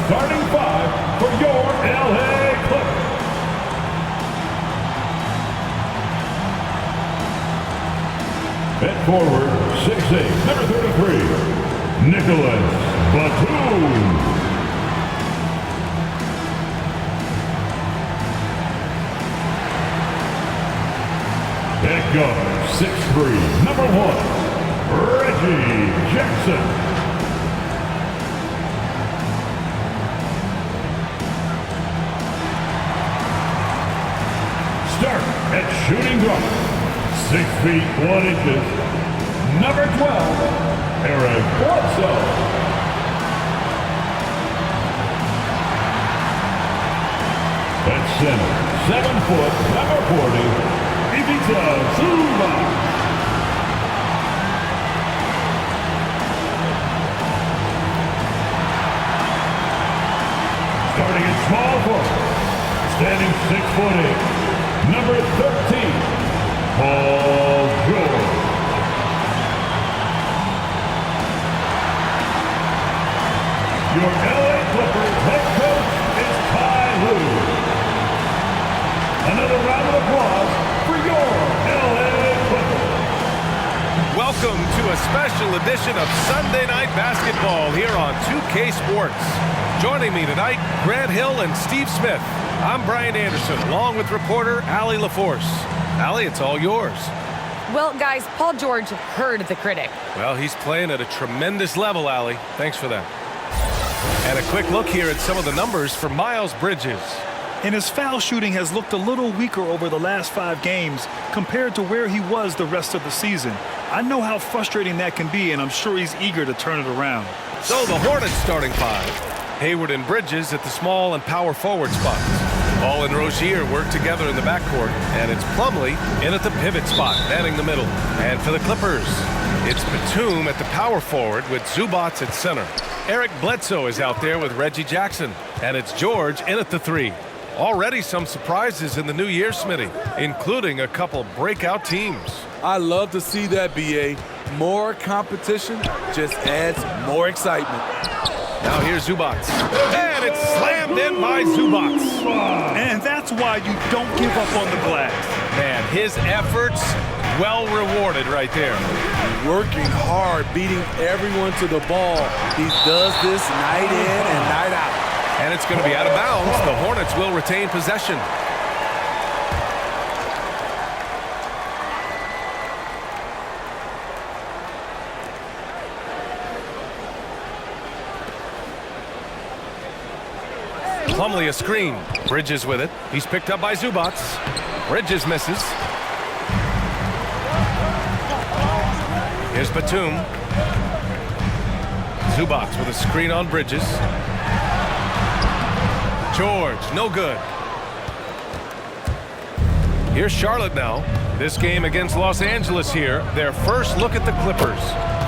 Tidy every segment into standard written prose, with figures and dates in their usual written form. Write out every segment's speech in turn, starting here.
starting five for your LA Clippers. At forward, 6'8", number 33, Nicholas Batum. At guard, 6'3", number 1, Reggie Jackson. Start at shooting guard, 6 feet 1 inches, number 12, Eric Bledsoe. At center, 7 foot, number 40, Ivica Zubac. Starting at small forward, standing 6'8", number 13, Paul George. Your LA Clippers head coach is Ty Lue. Another round of applause for your LA Clippers. Welcome to a special edition of Sunday Night Basketball here on 2K Sports. Joining me tonight, Grant Hill and Steve Smith. I'm Brian Anderson, along with reporter Allie LaForce. Allie, it's all yours. Well, guys, Paul George heard the critic. Well, he's playing at a tremendous level, Allie. Thanks for that. And a quick look here at some of the numbers for Miles Bridges. And his foul shooting has looked a little weaker over the last 5 games compared to where he was the rest of the season. I know how frustrating that can be, and I'm sure he's eager to turn it around. So the Hornets starting 5. Hayward and Bridges at the small and power forward spots. Ball and Rozier work together in the backcourt, and it's Plumlee in at the pivot spot, manning the middle. And for the Clippers, it's Batum at the power forward with Zubac at center. Eric Bledsoe is out there with Reggie Jackson, and it's George in at the 3. Already some surprises in the new year, Smitty, including a couple breakout teams. I love to see that, B.A. More competition just adds more excitement. Now here's Zubac, and it's slammed in by Zubac. And that's why you don't give up on the glass. Man, his efforts well rewarded right there. Working hard, beating everyone to the ball. He does this night in and night out. And it's going to be out of bounds. The Hornets will retain possession. Plumlee a screen. Bridges with it. He's picked up by Zubac. Bridges misses. Here's Batum. Zubac with a screen on Bridges. George, no good. Here's Charlotte now. This game against Los Angeles here. Their first look at the Clippers.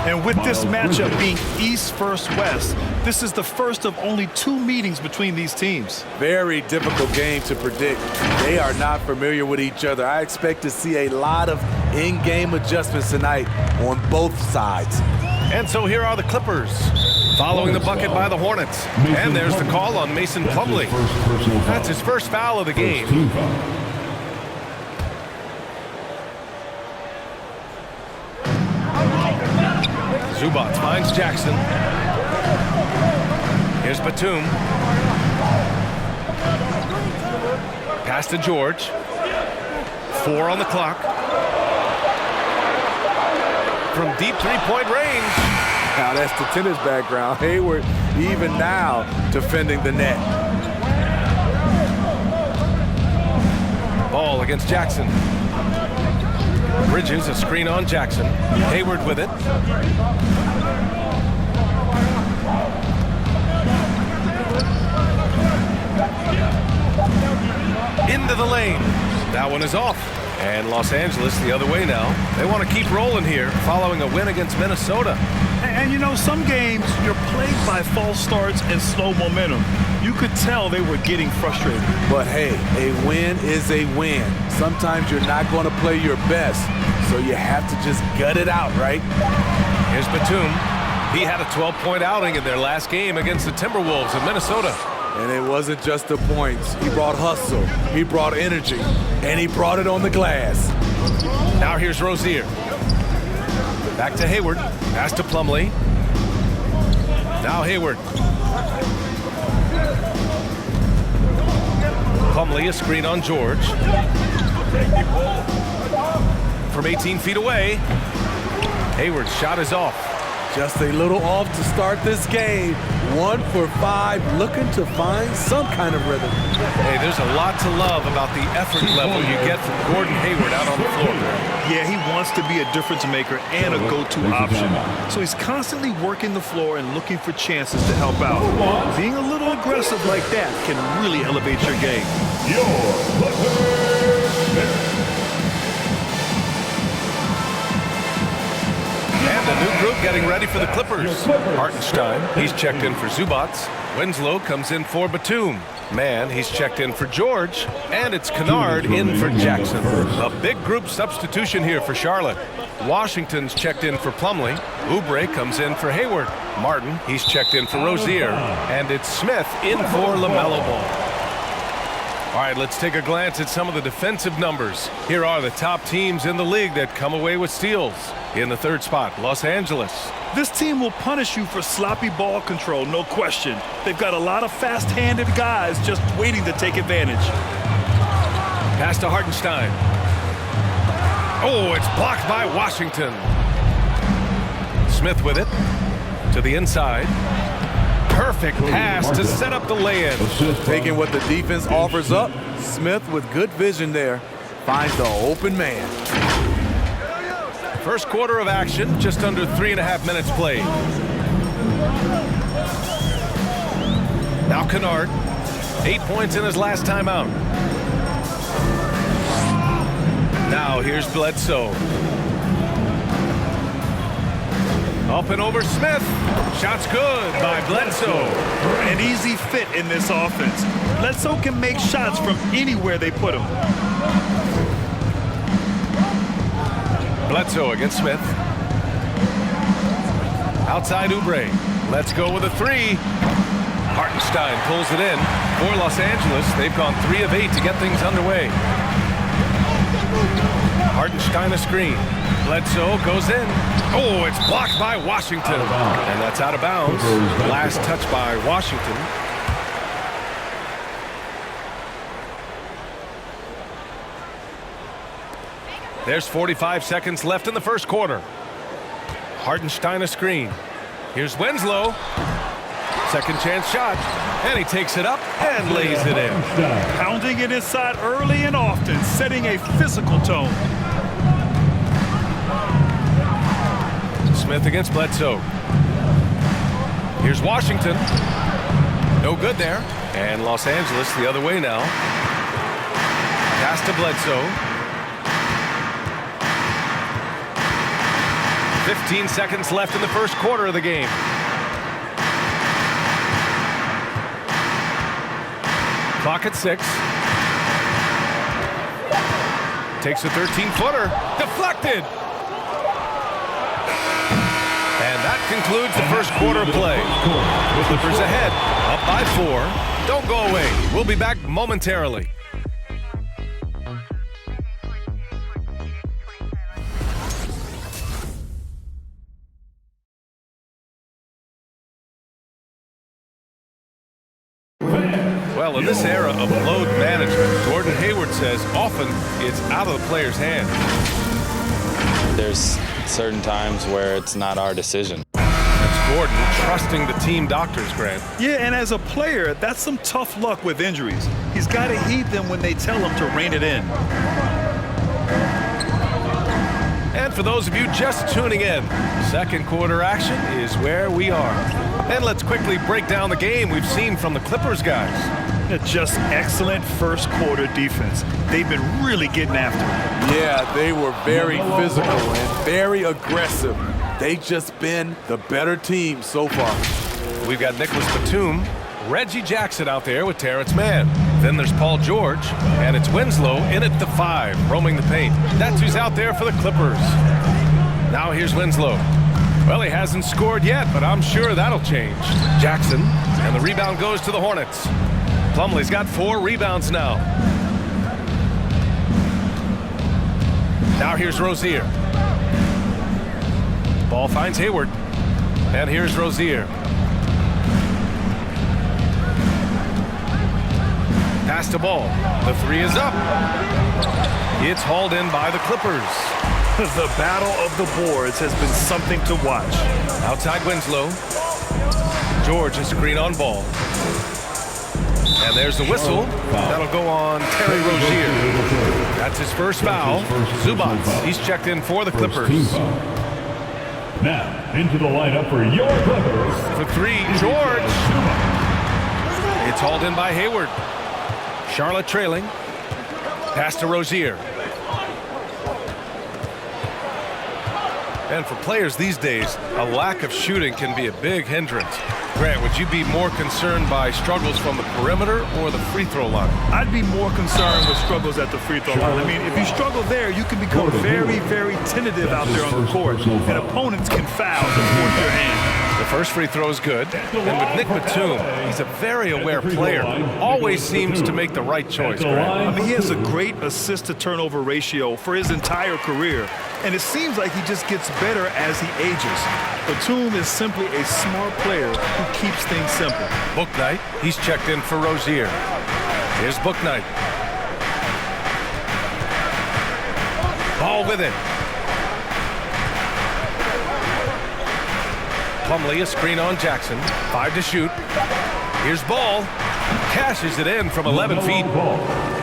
And with this matchup being East versus West, this is the first of only 2 meetings between these teams. Very difficult game to predict. They are not familiar with each other. I expect to see a lot of in-game adjustments tonight on both sides. And so here are the Clippers, following the bucket by the Hornets. And there's the call on Mason Plumlee. That's his first foul of the game. Zubac finds Jackson. Here's Batum. Pass to George. 4 on the clock. From deep 3-point range. Now that's the tennis background. Hayward even now defending the net. Ball against Jackson. Bridges a screen on Jackson. Hayward with it. Into the lane. That one is off. And Los Angeles the other way now. They want to keep rolling here following a win against Minnesota. And you know, some games you're plagued by false starts and slow momentum. You could tell they were getting frustrated. But hey, a win is a win. Sometimes you're not going to play your best, so you have to just gut it out, right? Here's Batum. He had a 12-point outing in their last game against the Timberwolves in Minnesota. And it wasn't just the points. He brought hustle, he brought energy, and he brought it on the glass. Now here's Rozier. Back to Hayward. Pass to Plumlee. Now Hayward. Plumlee, a screen on George. From 18 feet away. Hayward's shot is off. Just a little off to start this game. 1 for 5, looking to find some kind of rhythm. Hey, there's a lot to love about the effort level you get from Gordon Hayward out on the floor. Yeah, he wants to be a difference maker and a go-to option. So he's constantly working the floor and looking for chances to help out. Being a little aggressive like that can really elevate your game. And a new group getting ready for the Clippers. Hartenstein, he's checked in for Zubac. Winslow comes in for Batum. Mann, he's checked in for George. And it's Kennard in for Jackson. A big group substitution here for Charlotte. Washington's checked in for Plumlee. Oubre comes in for Hayward. Martin, he's checked in for Rozier. And it's Smith in for LaMelo Ball. All right, let's take a glance at some of the defensive numbers. Here are the top teams in the league that come away with steals. In the third spot, Los Angeles. This team will punish you for sloppy ball control, no question. They've got a lot of fast-handed guys just waiting to take advantage. Pass to Hartenstein. Oh, it's blocked by Washington. Smith with it. To the inside. Perfect pass to set up the lay-in. Taking what the defense offers up, Smith with good vision there finds the open man. First quarter of action, just under 3.5 minutes played. Now Kennard, 8 points in his last time out. Now here's Bledsoe. Up and over Smith. Shot's good by Bledsoe. An easy fit in this offense. Bledsoe can make shots from anywhere they put him. Bledsoe against Smith. Outside Oubre. Let's go with a three. Hartenstein pulls it in. For Los Angeles, they've gone 3 of 8 to get things underway. Hartenstein a screen. Bledsoe goes in. Oh, it's blocked by Washington. And that's out of bounds. Last touch by Washington. There's 45 seconds left in the first quarter. Hartenstein a screen. Here's Winslow. Second chance shot. And he takes it up and lays it in. Pounding it inside early and often, setting a physical tone. Smith against Bledsoe. Here's Washington. No good there. And Los Angeles the other way now. Pass to Bledsoe. 15 seconds left in the first quarter of the game. Clock at 6. Takes a 13-footer. Deflected. And that concludes the first quarter play. Clippers ahead, up by 4. Don't go away. We'll be back momentarily. Well, in this era of load management, Gordon Hayward says often it's out of the player's hands. There's certain times where it's not our decision. That's Gordon trusting the team doctors, Grant. Yeah, and as a player, that's some tough luck with injuries. He's got to heed them when they tell him to rein it in. And for those of you just tuning in, second quarter action is where we are. And let's quickly break down the game we've seen from the Clippers guys. Just excellent first quarter defense. They've been really getting after it. Yeah, they were very physical and very aggressive. They've just been the better team so far. We've got Nicholas Batum, Reggie Jackson out there with Terrence Mann. Then there's Paul George, and it's Winslow in at the 5, roaming the paint. That's who's out there for the Clippers. Now here's Winslow. Well, he hasn't scored yet, but I'm sure that'll change. Jackson, and the rebound goes to the Hornets. Plumlee's got 4 rebounds now. Now here's Rozier. Ball finds Hayward. And here's Rozier. Pass to Ball. The 3 is up. It's hauled in by the Clippers. The battle of the boards has been something to watch. Outside Winslow. George a screen on Ball. And there's the whistle. That'll go on Terry Rozier. That's his first foul. Zubac, he's checked in for the Clippers. Now, into the lineup for your Clippers. For 3, George. It's hauled in by Hayward. Charlotte trailing. Pass to Rozier. And for players these days, a lack of shooting can be a big hindrance. Grant, would you be more concerned by struggles from the perimeter or the free throw line? I'd be more concerned with struggles at the free throw line. I mean, if you struggle there, you can become very, very tentative out there on the court, and opponents can foul to force your hand. The first free throw is good. And with Nick Batum, he's a very aware player. Always seems to make the right choice, Grant. I mean, he has a great assist-to-turnover ratio for his entire career, and it seems like he just gets better as he ages. Batum is simply a smart player who keeps things simple. Bouknight, he's checked in for Rozier. Here's Bouknight. Ball with it. Plumlee a screen on Jackson. 5 to shoot. Here's Ball. Cashes it in from 11 feet.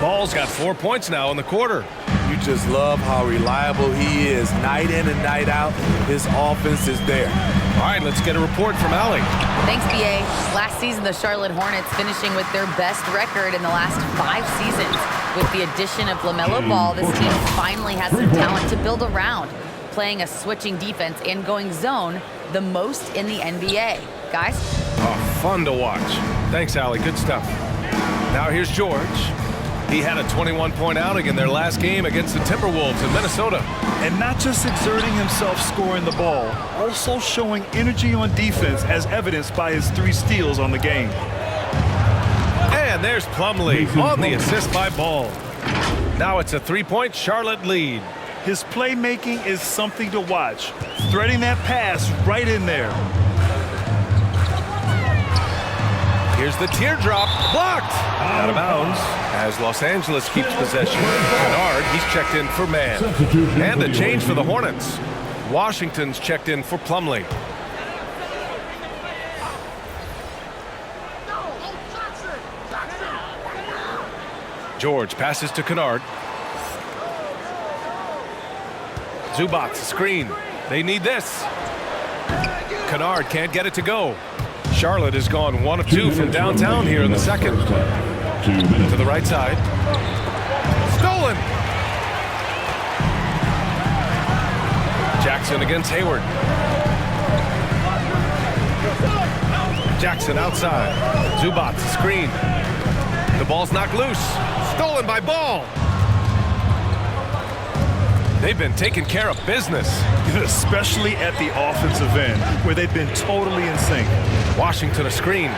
Ball's got 4 points now in the quarter. You just love how reliable he is. Night in and night out, his offense is there. All right, let's get a report from Allie. Thanks, BA. Last season, the Charlotte Hornets finishing with their best record in the last 5 seasons. With the addition of LaMelo Ball, this team finally has some talent to build around, playing a switching defense and going zone the most in the NBA. Guys? Oh, fun to watch. Thanks, Allie. Good stuff. Now here's George. He had a 21-point outing in their last game against the Timberwolves in Minnesota. And not just exerting himself scoring the ball, also showing energy on defense as evidenced by his 3 steals on the game. And there's Plumlee on the assist by Ball. Now it's a 3-point Charlotte lead. His playmaking is something to watch. Threading that pass right in there. Here's the teardrop, blocked. Out of bounds as Los Angeles keeps possession. Kennard, he's checked in for man. And a change for the Hornets. Washington's checked in for Plumlee. George passes to Kennard. Zubac, screen. They need this. Kennard can't get it to go. Charlotte has gone 1 of 2 from downtown here in the second. To the right side. Stolen. Jackson against Hayward. Jackson outside. Zubac, screen. The ball's knocked loose. Stolen by Ball. They've been taking care of business. Especially at the offensive end, where they've been totally in sync. Washington a screen.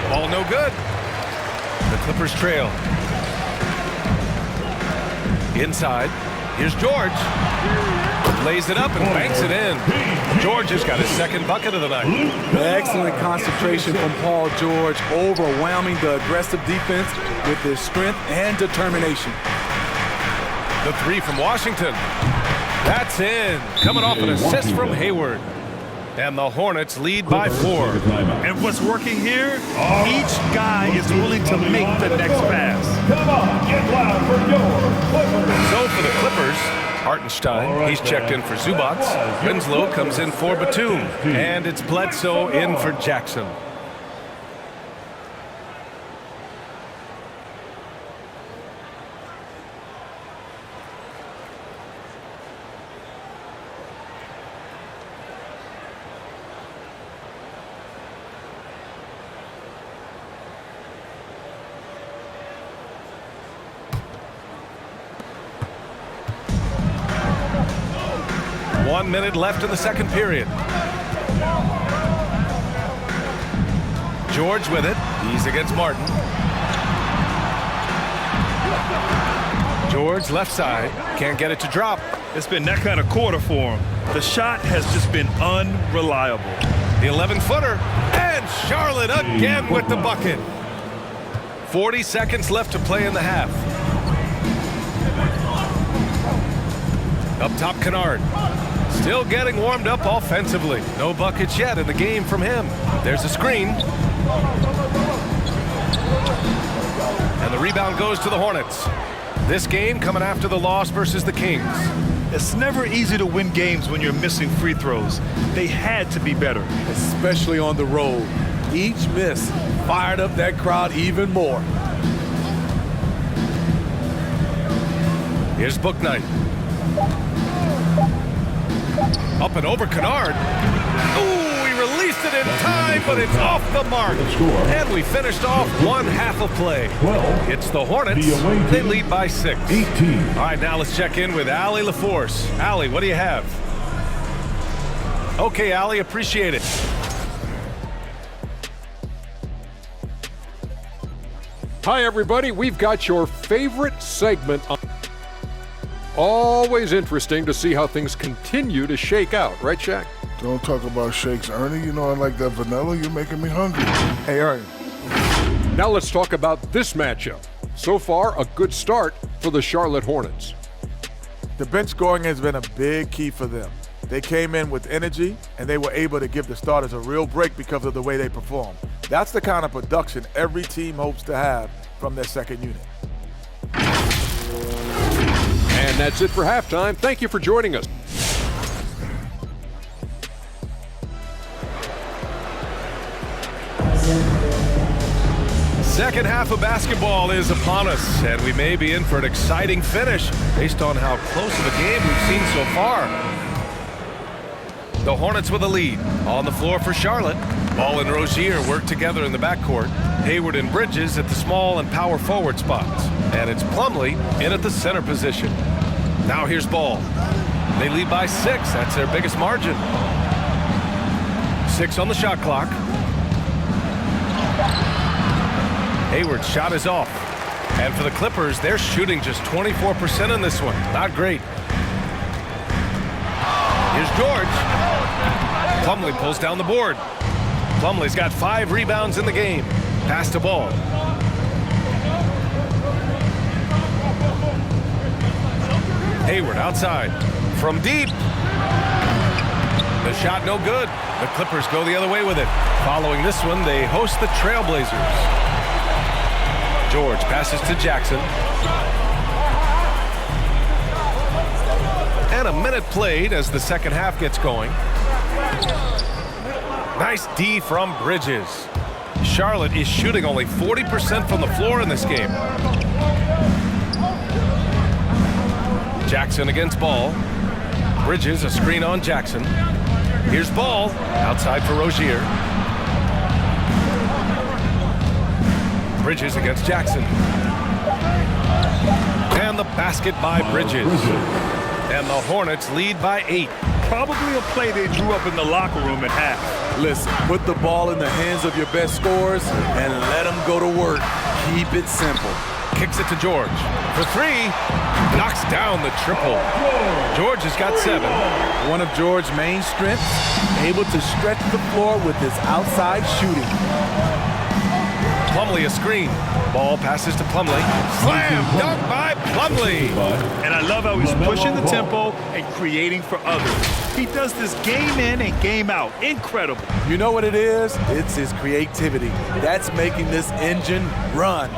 Ball no good. The Clippers trail. Inside. Here's George. Lays it up and banks it in. George has got his second bucket of the night. Excellent concentration from Paul George, overwhelming the aggressive defense with his strength and determination. The 3 from Washington. That's in. Coming off an assist from Hayward. And the Hornets lead by 4. And what's working here? Each guy is willing to make the next pass. Come on, get loud for your Clippers. So for the Clippers, Hartenstein, he's checked in for Zubac. Winslow comes in for Batum. And it's Bledsoe in for Jackson. 1 minute left in the second period. George with it. He's against Martin. George left side. Can't get it to drop. It's been that kind of quarter for him. The shot has just been unreliable. The 11-footer. And Charlotte again with the bucket. 40 seconds left to play in the half. Up top, Kennard. Still getting warmed up offensively. No buckets yet in the game from him. There's a screen. And the rebound goes to the Hornets. This game coming after the loss versus the Kings. It's never easy to win games when you're missing free throws. They had to be better. Especially on the road. Each miss fired up that crowd even more. Here's Bouknight. Up and over Kennard. Ooh, he released it in time, but it's off the mark. And we finished off one half of play. It's the Hornets. They lead by 6. 18. All right, now let's check in with Allie LaForce. Allie, what do you have? Okay, Allie, appreciate it. Hi, everybody. We've got your favorite segment on. Always interesting to see how things continue to shake out, right, Shaq? Don't talk about shakes, Ernie. You know I like that vanilla. You're making me hungry. Hey, Ernie. Now let's talk about this matchup. So far, a good start for the Charlotte Hornets. The bench scoring has been a big key for them. They came in with energy, and they were able to give the starters a real break because of the way they perform. That's the kind of production every team hopes to have from their second unit. And that's it for halftime. Thank you for joining us. Second half of basketball is upon us, and we may be in for an exciting finish based on how close of a game we've seen so far. The Hornets with a lead. On the floor for Charlotte. Ball and Rozier work together in the backcourt. Hayward and Bridges at the small and power forward spots. And it's Plumlee in at the center position. Now here's Ball. They lead by 6. That's their biggest margin. 6 on the shot clock. Hayward's shot is off. And for the Clippers, they're shooting just 24% in this one. Not great. Here's George. Plumlee pulls down the board. Plumlee's got 5 rebounds in the game. Pass to Ball. Hayward outside. From deep. The shot no good. The Clippers go the other way with it. Following this one, they host the Trailblazers. George passes to Jackson. And a minute played as the second half gets going. Nice D from Bridges. Charlotte is shooting only 40% from the floor in this game. Jackson against Ball. Bridges a screen on Jackson. Here's Ball outside for Rozier. Bridges against Jackson. And the basket by Bridges. And the Hornets lead by 8. Probably a play they drew up in the locker room at half. Listen, put the ball in the hands of your best scorers and let them go to work. Keep it simple. Kicks it to George. For 3. Knocks down the triple. George has got 7. One of George's main strengths, able to stretch the floor with his outside shooting. Plumlee a screen. Ball passes to Plumlee. Slam dunk by Plumlee. And I love how he's pushing the tempo and creating for others. He does this game in and game out. Incredible. You know what it is? It's his creativity. That's making this engine run.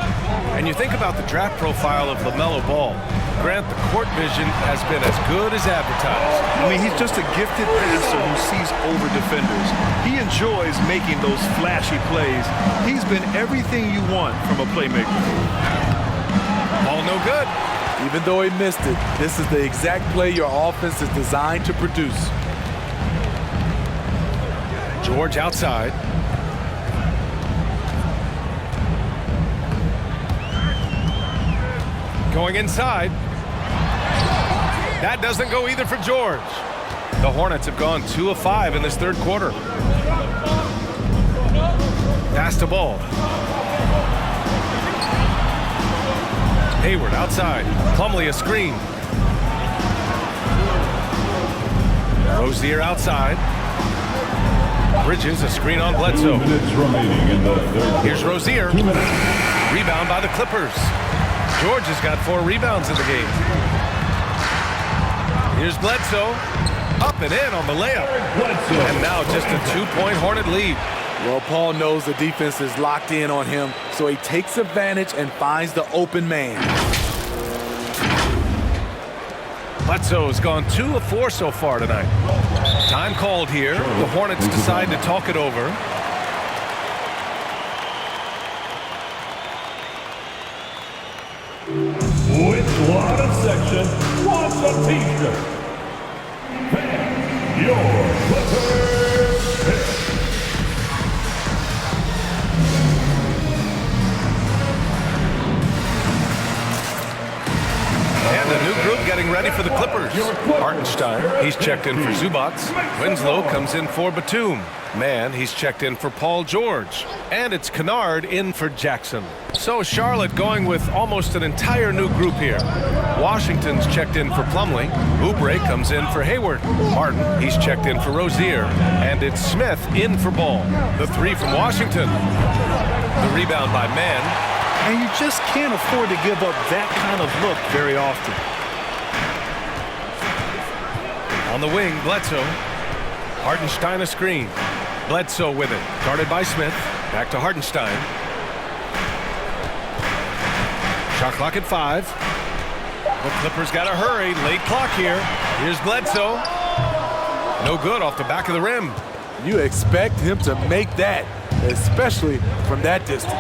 And you think about the draft profile of LaMelo Ball. Grant, the court vision has been as good as advertised. I mean, he's just a gifted passer who sees over defenders. He enjoys making those flashy plays. He's been everything you want from a playmaker. Ball no good. Even though he missed it, this is the exact play your offense is designed to produce. George outside. Going inside. That doesn't go either for George. The Hornets have gone 2 of 5 in this third quarter. Pass to Ball. Hayward outside. Plumlee a screen. Rozier outside. Bridges a screen on Bledsoe. 2 minutes remaining in the third. Here's Rozier. 2 minutes. Rebound by the Clippers. George has got 4 rebounds in the game. Here's Bledsoe. Up and in on the layup. And now just a 2-point Hornet lead. Well, Paul knows the defense is locked in on him, so he takes advantage and finds the open man. Bledsoe's gone 2 of 4 so far tonight. Time called here. The Hornets decide to talk it over. With lot of section, wants a t-shirt. Fan your Clippers pick. And a new group getting ready for the Clippers. Hartenstein, he's checked in for Zubac. Winslow comes in for Batum. Mann, he's checked in for Paul George. And it's Kennard in for Jackson. So Charlotte going with almost an entire new group here. Washington's checked in for Plumlee. Oubre comes in for Hayward. Martin, he's checked in for Rozier. And it's Smith in for Ball. The 3 from Washington. The rebound by Mann. And you just can't afford to give up that kind of look very often. On the wing, Bledsoe. Hartenstein a screen. Bledsoe with it. Guarded by Smith. Back to Hartenstein. Shot clock at 5. The Clippers got to hurry. Late clock here. Here's Bledsoe. No good off the back of the rim. You expect him to make that, especially from that distance.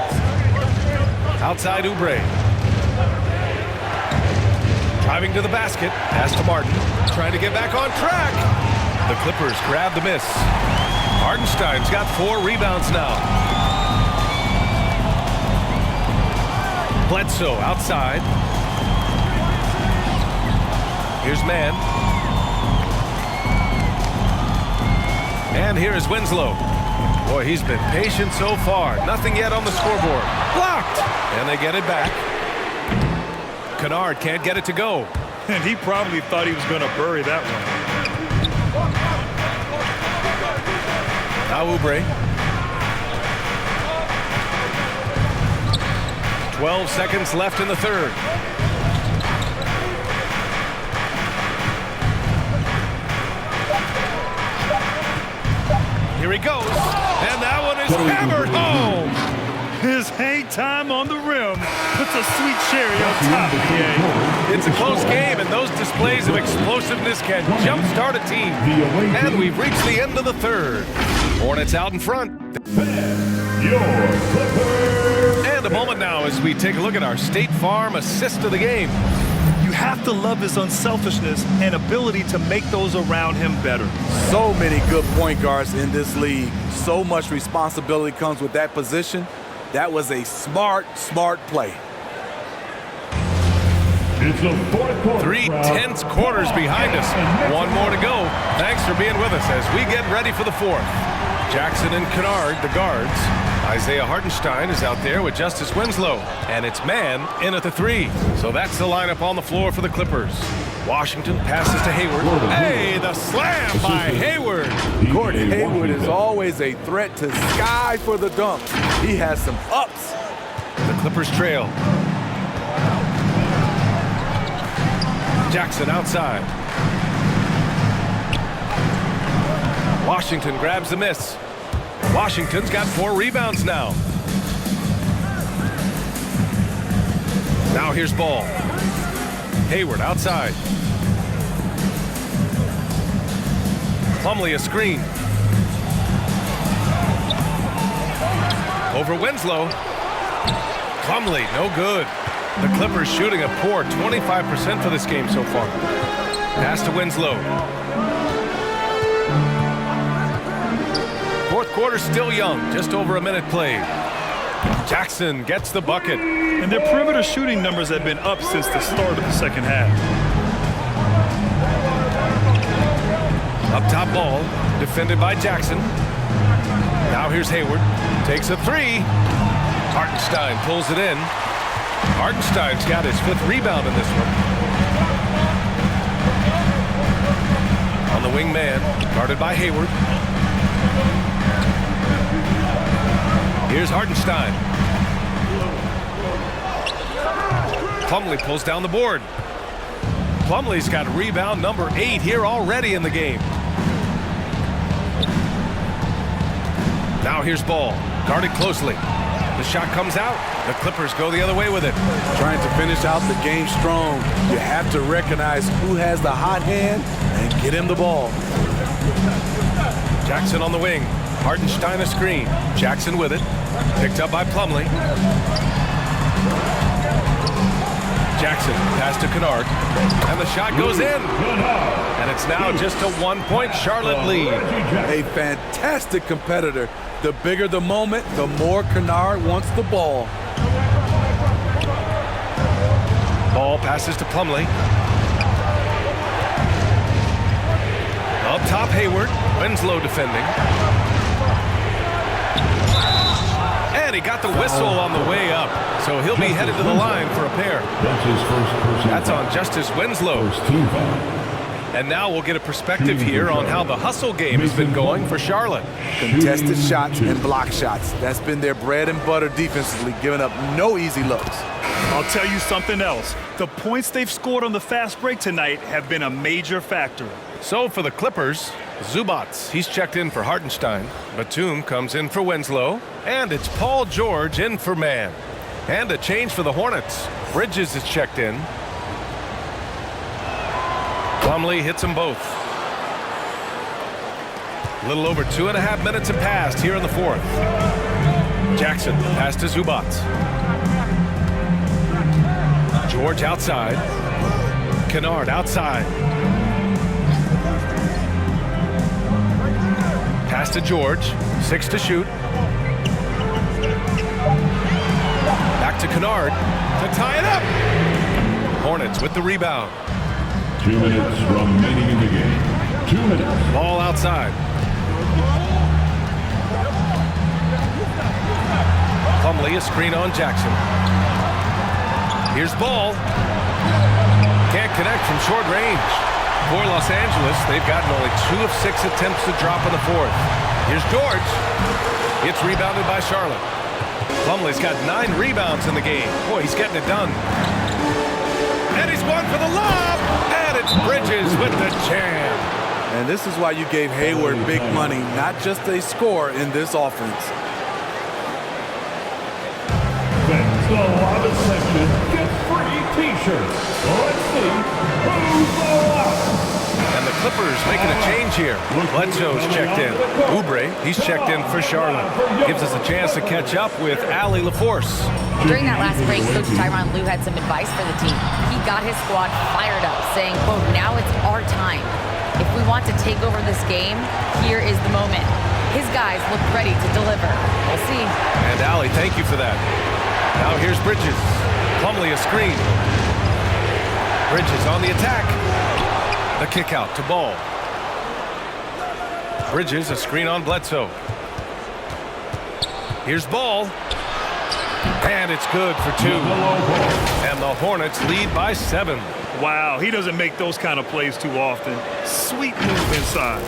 Outside Oubre. Driving to the basket. Pass to Martin. Trying to get back on track. The Clippers grab the miss. Hartenstein's got 4 rebounds now. Bledsoe outside. Here's Mann. And here is Winslow. Boy, he's been patient so far. Nothing yet on the scoreboard. Blocked! And they get it back. Kennard can't get it to go. And he probably thought he was going to bury that one. Now Oubre. 12 seconds left in the third. Here he goes. And that one is hammered home. His hang time on the rim puts a sweet cherry on top of the game. It's a close game, and those displays of explosiveness can jumpstart a team. And we've reached the end of the third. Hornets out in front. Your Clippers. And a moment now as we take a look at our State Farm assist of the game. You have to love his unselfishness and ability to make those around him better. So many good point guards in this league. So much responsibility comes with that position. That was a smart play. It's a fourth quarter. 3 tense quarters behind us. One more to go. Thanks for being with us as we get ready for the fourth. Jackson and Kennard, the guards. Isaiah Hartenstein is out there with Justice Winslow. And it's Mann in at the 3. So that's the lineup on the floor for the Clippers. Washington passes to Hayward. Hey, the slam by Hayward. Gordon Hayward is always a threat to sky for the dunk. He has some ups. The Clippers trail. Jackson outside. Washington grabs the miss. Washington's got 4 rebounds now. Now here's Ball. Hayward outside. Plumlee a screen. Over Winslow. Plumlee, no good. The Clippers shooting a poor 25% for this game so far. Pass to Winslow. Fourth quarter still young, just over a minute played. Jackson gets the bucket. And their perimeter shooting numbers have been up since the start of the second half. Up top ball, defended by Jackson. Now here's Hayward. Takes a three. Hartenstein pulls it in. Hartenstein's got his 5th rebound in this one. On the wing man, guarded by Hayward. Here's Hartenstein. Plumlee pulls down the board. Plumlee's got rebound number 8 here already in the game. Now here's Ball, guarded closely. The shot comes out. The Clippers go the other way with it. Trying to finish out the game strong, you have to recognize who has the hot hand and get him the ball. Jackson on the wing. Hartenstein a screen. Jackson with it. Picked up by Plumlee. Jackson pass to Kennard. And the shot goes in. And it's now just a 1-point Charlotte lead. A fantastic competitor. The bigger the moment, the more Kennard wants the ball. Ball passes to Plumlee. Up top, Hayward. Winslow defending. And he got the whistle on the way up. So he'll be headed to the line for a pair. That's on Justice Winslow. And now we'll get a perspective here on how the hustle game has been going for Charlotte. Contested shots and block shots. That's been their bread and butter defensively, giving up no easy looks. I'll tell you something else. The points they've scored on the fast break tonight have been a major factor. So for the Clippers, Zubats, he's checked in for Hartenstein. Batum comes in for Winslow. And it's Paul George in for Mann. And a change for the Hornets. Bridges is checked in. Plumlee hits them both. A little over 2.5 minutes have passed here in the 4th. Jackson pass to Zubats. George outside. Kennard outside. Pass to George. 6 to shoot. Back to Kennard to tie it up. Hornets with the rebound. 2 minutes remaining in the game. 2 minutes. Ball outside. Plumlee a screen on Jackson. Here's Ball. Can't connect from short range. For Los Angeles, they've gotten only 2 of 6 attempts to drop in the 4th. Here's George. It's rebounded by Charlotte. Plumlee's got 9 rebounds in the game. Boy, he's getting it done. And he's going for the lob. And it's Bridges with the jam. And this is why you gave Hayward big money, not just a score in this offense. Fans the Lava section get free t-shirts. Let's see who's the Lava. And the Clippers making a change here. Bledsoe's checked in. Oubre, he's checked in for Charlotte. Gives us a chance to catch up with Allie LaForce. During that last break, Coach Tyronn Lue had some advice for the team. He got his squad fired up, saying, quote, now it's our time. If we want to take over this game, here is the moment. His guys look ready to deliver. We'll see. And Allie, thank you for that. Now here's Bridges. Plumlee a screen. Bridges on the attack. The kick out to Ball. Bridges a screen on Bledsoe. Here's Ball. And it's good for 2. And the Hornets lead by 7. Wow, he doesn't make those kind of plays too often. Sweet move inside.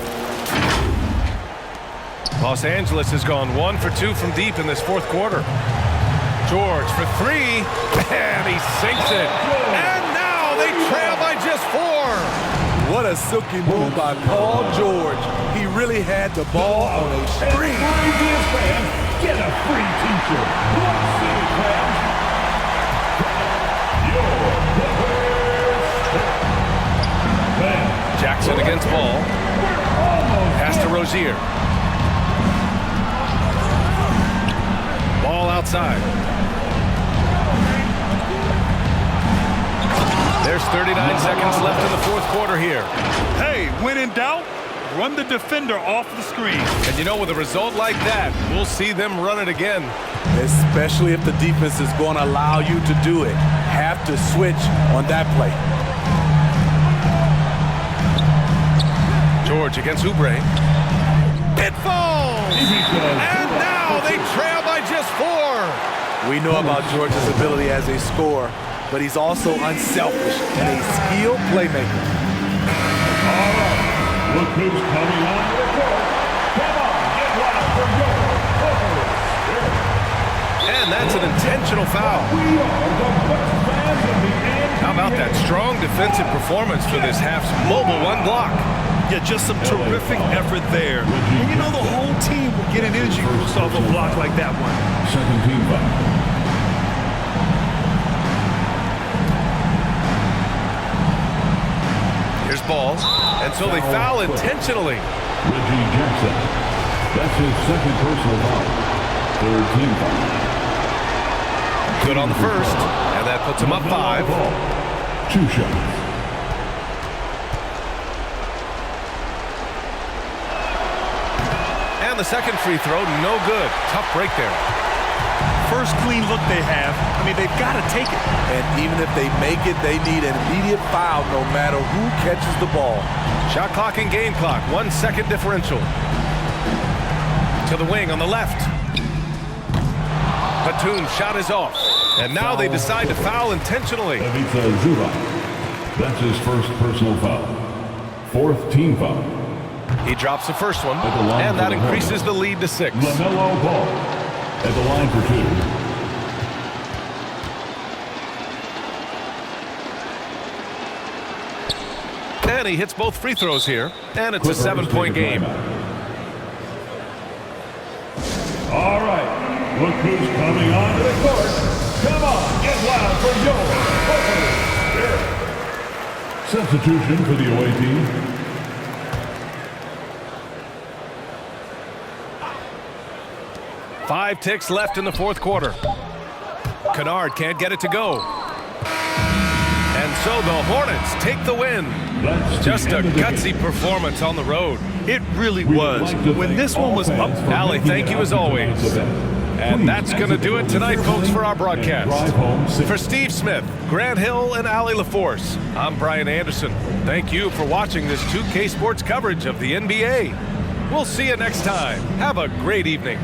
Los Angeles has gone 1 for 2 from deep in this 4th quarter. George for 3. And he sinks it. And now they trail by just 4. What a silky move by Paul George. He really had the ball on a string. Get a free t-shirt. Let's see it, fans. Jackson against Ball. Pass to Rozier. Ball outside. There's 39 seconds left in the 4th quarter here. Hey, when in doubt, run the defender off the screen. And you know, with a result like that, we'll see them run it again. Especially if the defense is going to allow you to do it. Have to switch on that play. George against Oubre. It falls! And now they trail by just 4. We know about George's ability as a scorer, but he's also unselfish and a skilled playmaker. All right, look who's coming on the court. Come on, get loud for George. And that's an intentional foul. We are the best fans of the NBA. How about that strong defensive performance for this half's mobile 1 block? Yeah, just some terrific effort there. And you know the whole team will get an energy boost off a block like that one. Second team foul. Here's ball. And so they foul intentionally. Reggie Jackson. That's his second personal foul. Third team foul. Good on the first. And that puts him up 5. 2 shots. And the second free throw, no good. Tough break there. First clean look they have. I mean, they've got to take it. And even if they make it, they need an immediate foul no matter who catches the ball. Shot clock and game clock, 1 second differential. To the wing on the left. Batum's shot is off. And now they decide to foul intentionally. Ivica Zubac. That's his first personal foul. 4th team foul. He drops the first one, and that increases the lead to 6. LaMelo Ball at the line for 2. And he hits both free throws here, and it's a 7-point game. All right, look who's coming onto the court. Come on, get loud for George. Substitution for the away team. Five ticks left in the 4th quarter. Kennard can't get it to go. And so the Hornets take the win. Just a gutsy performance on the road. It really was. When this one was up. Allie, thank you as always. And that's going to do it tonight, folks, for our broadcast. For Steve Smith, Grant Hill, and Allie LaForce, I'm Brian Anderson. Thank you for watching this 2K Sports coverage of the NBA. We'll see you next time. Have a great evening.